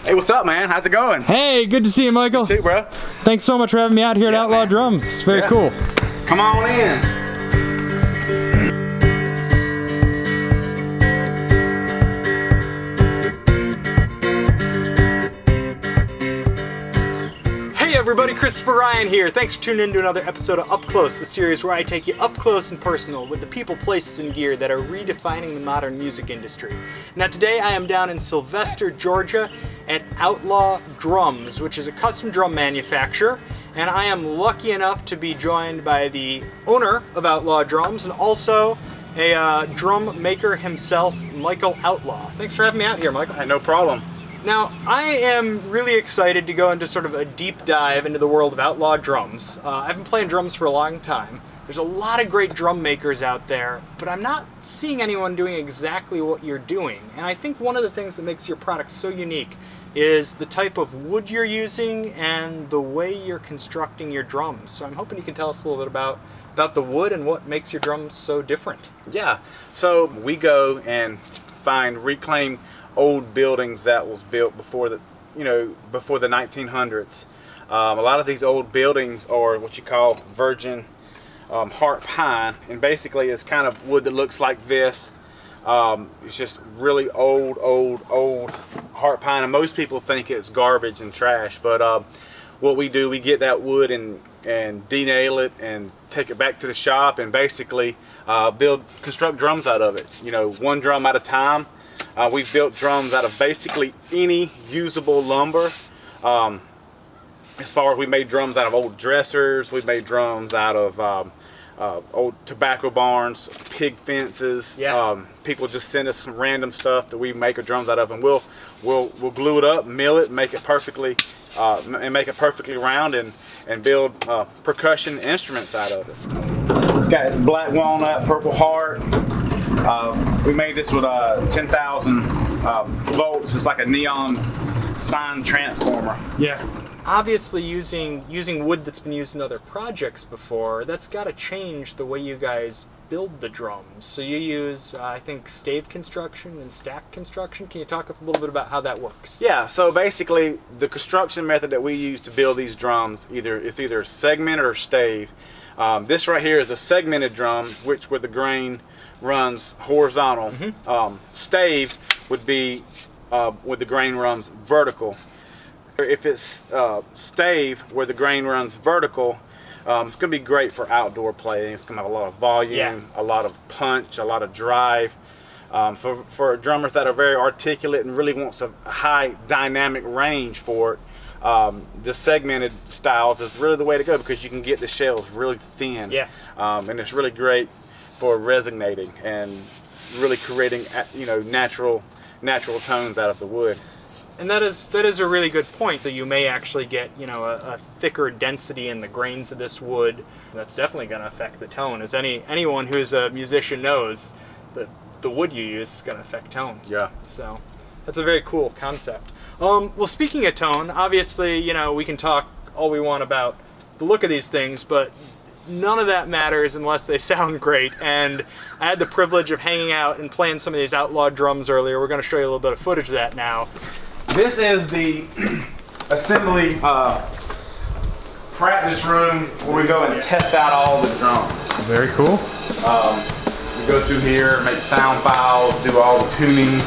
Hey, what's up, man? How's it going? Hey, good to see you, Michael. You too, bro. Thanks so much for having me out here at Outlaw Drums. It's very cool. Come on in. Hey everybody, Christopher Ryan here. Thanks for tuning in to another episode of Up Close, the series where I take you up close and personal with the people, places, and gear that are redefining the modern music industry. Now today I am down in Sylvester, Georgia at Outlaw Drums, which is a custom drum manufacturer, and I am lucky enough to be joined by the owner of Outlaw Drums and also a drum maker himself, Michael Outlaw. Thanks for having me out here, Michael. Hey, no problem. Now, I am really excited to go into sort of a deep dive into the world of Outlaw Drums. I've been playing drums for a long time. There's a lot of great drum makers out there, but I'm not seeing anyone doing exactly what you're doing. And I think one of the things that makes your product so unique is the type of wood you're using and the way you're constructing your drums. So I'm hoping you can tell us a little bit about the wood and what makes your drums so different. Yeah, so we go and find reclaimed old buildings that was built before the 1900s. A lot of these old buildings are what you call virgin heart pine, and basically it's kind of wood that looks like this. It's just really old heart pine, and most people think it's garbage and trash, but what we do, we get that wood and denail it and take it back to the shop and basically construct drums out of it, one drum at a time. We've built drums out of basically any usable lumber. As far as we made drums out of old dressers, we made drums out of old tobacco barns, pig fences. Yeah. People just send us some random stuff that we make our drums out of, and we'll glue it up, mill it, make it perfectly round, and build percussion instruments out of it. It's got black walnut, purple heart. We made this with 10,000 volts. It's like a neon sign transformer. Yeah. Obviously, using wood that's been used in other projects before, that's got to change the way you guys build the drums. So you use, I think, stave construction and stack construction. Can you talk a little bit about how that works? Yeah. So basically, the construction method that we use to build these drums, it's either segmented or stave. This right here is a segmented drum, where the grain runs horizontal. Mm-hmm. Stave would be where the grain runs vertical. If it's stave where the grain runs vertical, it's going to be great for outdoor playing. It's going to have a lot of volume, a lot of punch, a lot of drive. For drummers that are very articulate and really wants a high dynamic range for it, the segmented styles is really the way to go because you can get the shells really thin. Yeah. And it's really great for resonating and really creating natural tones out of the wood. And that is a really good point, that you may actually get a thicker density in the grains of this wood. That's definitely going to affect the tone, as anyone who's a musician knows that the wood you use is going to affect tone. Yeah. So that's a very cool concept. Well, speaking of tone, obviously we can talk all we want about the look of these things, but none of that matters unless they sound great. And I had the privilege of hanging out and playing some of these Outlaw drums earlier. We're going to show you a little bit of footage of that now. This is the assembly practice room where we go and test out all the drums. Very cool. We go through here, make sound files, do all the tunings.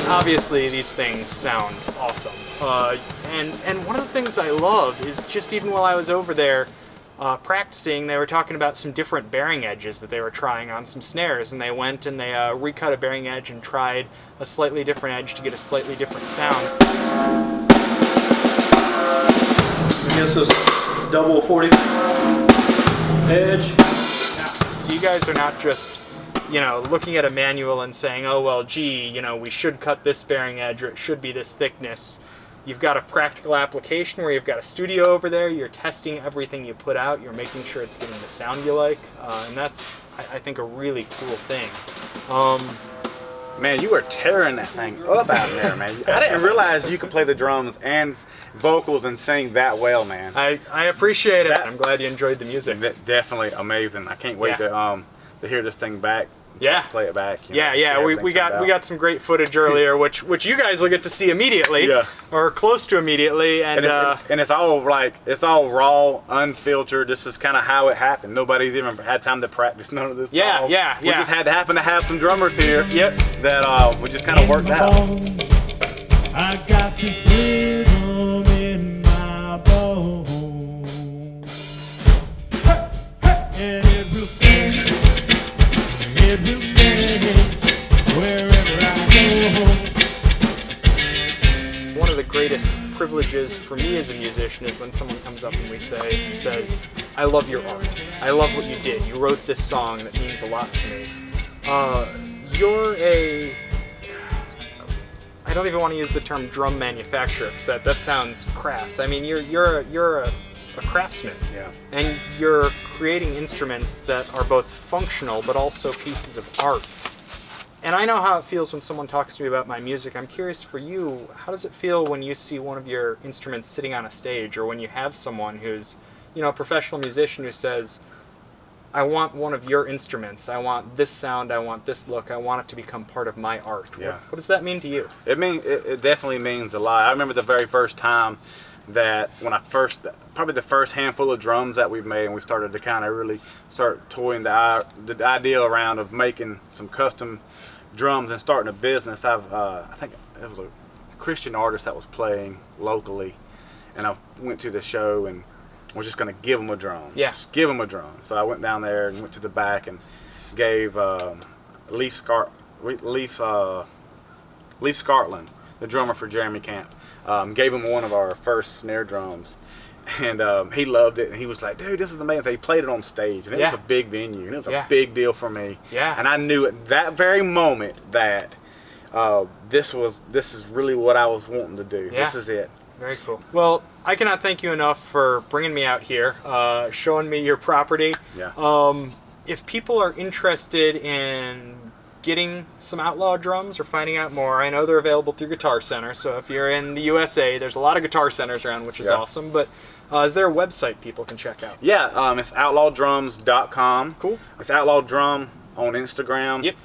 And obviously these things sound awesome. And one of the things I love is just even while I was over there practicing, they were talking about some different bearing edges that they were trying on some snares, and they went and they recut a bearing edge and tried a slightly different edge to get a slightly different sound. This is double 40 edge. So you guys are not just looking at a manual and saying, oh well, gee, we should cut this bearing edge or it should be this thickness. You've got a practical application where you've got a studio over there, you're testing everything you put out, you're making sure it's getting the sound you like, and that's, I think, a really cool thing. Man, you are tearing that thing up out there, man. I didn't realize you could play the drums and vocals and sing that well, man. I appreciate it. I'm glad you enjoyed the music. Definitely amazing. I can't wait to hear this thing back Yeah. play it back. You Yeah, know, yeah, see we everything got turned we out. got some great footage earlier, which you guys will get to see immediately, Yeah. or close to immediately, and It's all like it's all raw, unfiltered. This is kind of how it happened. Nobody's even had time to practice none of this. Yeah, stuff. yeah, We yeah. just had to happen to have some drummers here. Yep. That we just kind of worked out. I got this rhythm in my bones, and it will stay, wherever I go. One of the greatest privileges for me as a musician is when someone comes up and says, I love your art. I love what you did. You wrote this song that means a lot to me. You're I don't even want to use the term drum manufacturer because that sounds crass. I mean, you're a craftsman. Yeah. And you're creating instruments that are both functional but also pieces of art. And I know how it feels when someone talks to me about my music. I'm curious for you, how does it feel when you see one of your instruments sitting on a stage, or when you have someone who's, a professional musician who says, I want one of your instruments, I want this sound, I want this look, I want it to become part of my art. Yeah. What does that mean to you? It definitely means a lot. I remember the very first time that probably the first handful of drums that we've made, and we started to kind of really start toying the idea around of making some custom drums and starting a business. I think it was a Christian artist that was playing locally, and I went to the show and was just going to give him a drum. Yeah. Just give him a drum. So I went down there and went to the back and gave Leaf Scartland, the drummer for Jeremy Camp, gave him one of our first snare drums. And he loved it, and he was like, dude, this is amazing. He played it on stage, and it was a big venue, and it was a big deal for me. Yeah. And I knew at that very moment that this is really what I was wanting to do. Yeah. This is it. Very cool. Well, I cannot thank you enough for bringing me out here, showing me your property. Yeah. If people are interested in getting some Outlaw drums or finding out more, I know they're available through Guitar Center. So if you're in the USA, there's a lot of guitar centers around, which is awesome. But is there a website people can check out? Yeah, it's outlawdrums.com. Cool. It's Outlaw Drum on Instagram. Yep.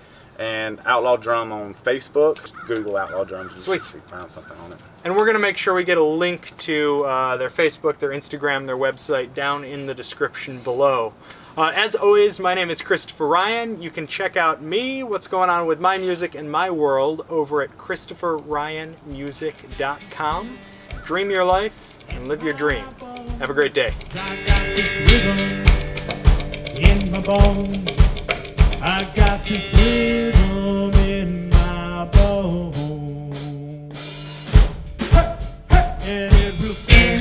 And Outlaw Drum on Facebook. Google Outlaw Drums and Sweet. find something on it. And we're going to make sure we get a link to their Facebook, their Instagram, their website down in the description below. As always, my name is Christopher Ryan. You can check out me, what's going on with my music and my world, over at ChristopherRyanMusic.com. Dream your life and live your dream. Have a great day. I got this rhythm in my bones. I got this rhythm in my bones. And it will stay,